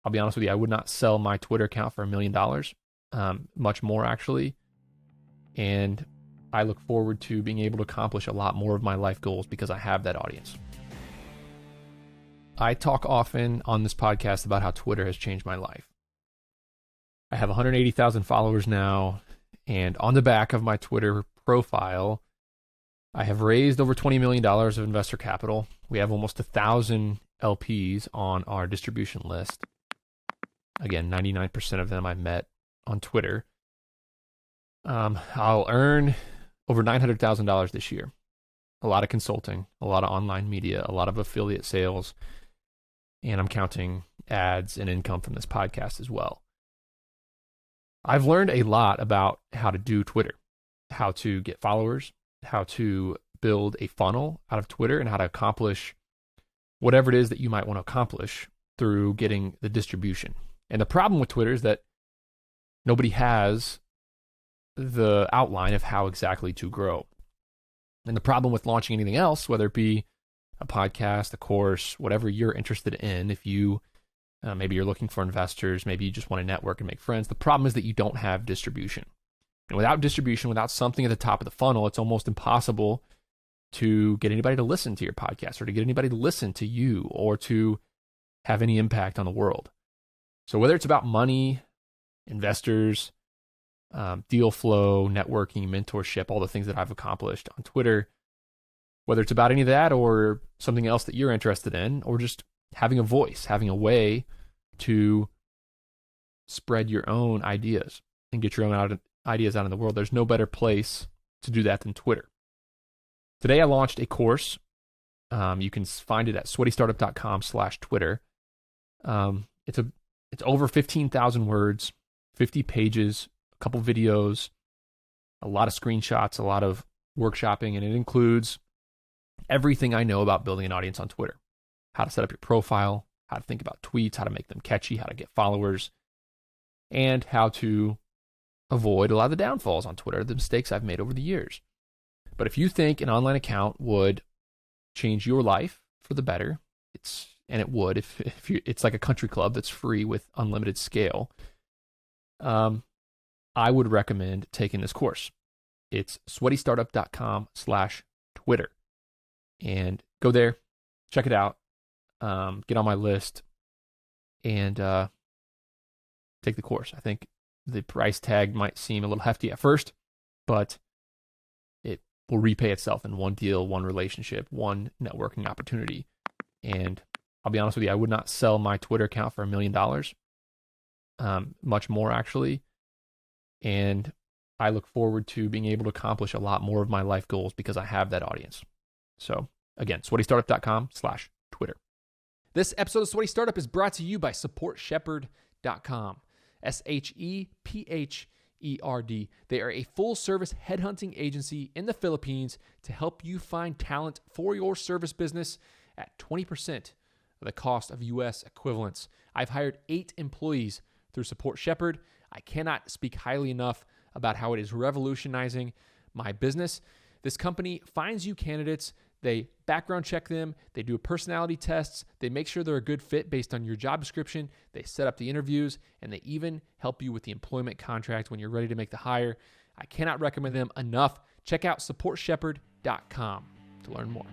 I'll be honest with you, I would not sell my Twitter account for $1 million, much more actually. And I look forward to being able to accomplish a lot more of my life goals because I have that audience. I talk often on this podcast about how Twitter has changed my life. I have 180,000 followers now, and on the back of my Twitter profile, I have raised over $20 million of investor capital. We have almost 1,000 LPs on our distribution list. Again, 99% of them I met on Twitter. I'll earn over $900,000 this year. A lot of consulting, a lot of online media, a lot of affiliate sales, and I'm counting ads and income from this podcast as well. I've learned a lot about how to do Twitter, how to get followers, how to build a funnel out of Twitter, and how to accomplish whatever it is that you might want to accomplish through getting the distribution. And the problem with Twitter is that nobody has the outline of how exactly to grow. And the problem with launching anything else, whether it be a podcast, a course, whatever you're interested in, if you maybe you're looking for investors, maybe you just want to network and make friends, the problem is that you don't have distribution. And without distribution, without something at the top of the funnel, it's almost impossible to get anybody to listen to your podcast or to get anybody to listen to you or to have any impact on the world. So whether it's about money, investors, deal flow, networking, mentorship, all the things that I've accomplished on Twitter, whether it's about any of that or something else that you're interested in, or just having a voice, having a way to spread your own ideas and get your own ideas out in the world, there's no better place to do that than Twitter. Today I launched a course. You can find it at sweatystartup.com/Twitter. It's over 15,000 words, 50 pages, a couple videos, a lot of screenshots, a lot of workshopping, and it includes everything I know about building an audience on Twitter. How to set up your profile, how to think about tweets, how to make them catchy, how to get followers, and how to avoid a lot of the downfalls on Twitter, the mistakes I've made over the years. But if you think an online account would change your life for the better, it would if it's like a country club that's free with unlimited scale, I would recommend taking this course. It's sweatystartup.com/Twitter. And go there, check it out, get on my list, and take the course. I think the price tag might seem a little hefty at first, but it will repay itself in one deal, one relationship, one networking opportunity. And I'll be honest with you, I would not sell my Twitter account for $1 million, much more actually. And I look forward to being able to accomplish a lot more of my life goals because I have that audience. So again, sweatystartup.com/Twitter. This episode of Sweaty Startup is brought to you by SupportShepherd.com. SHEPHERD. They are a full-service headhunting agency in the Philippines to help you find talent for your service business at 20% of the cost of U.S. equivalents. I've hired 8 employees through Support Shepherd. I cannot speak highly enough about how it is revolutionizing my business. This company finds you candidates. They background check them. They do personality tests. They make sure they're a good fit based on your job description. They set up the interviews, and they even help you with the employment contract when you're ready to make the hire. I cannot recommend them enough. Check out SupportShepherd.com to learn more.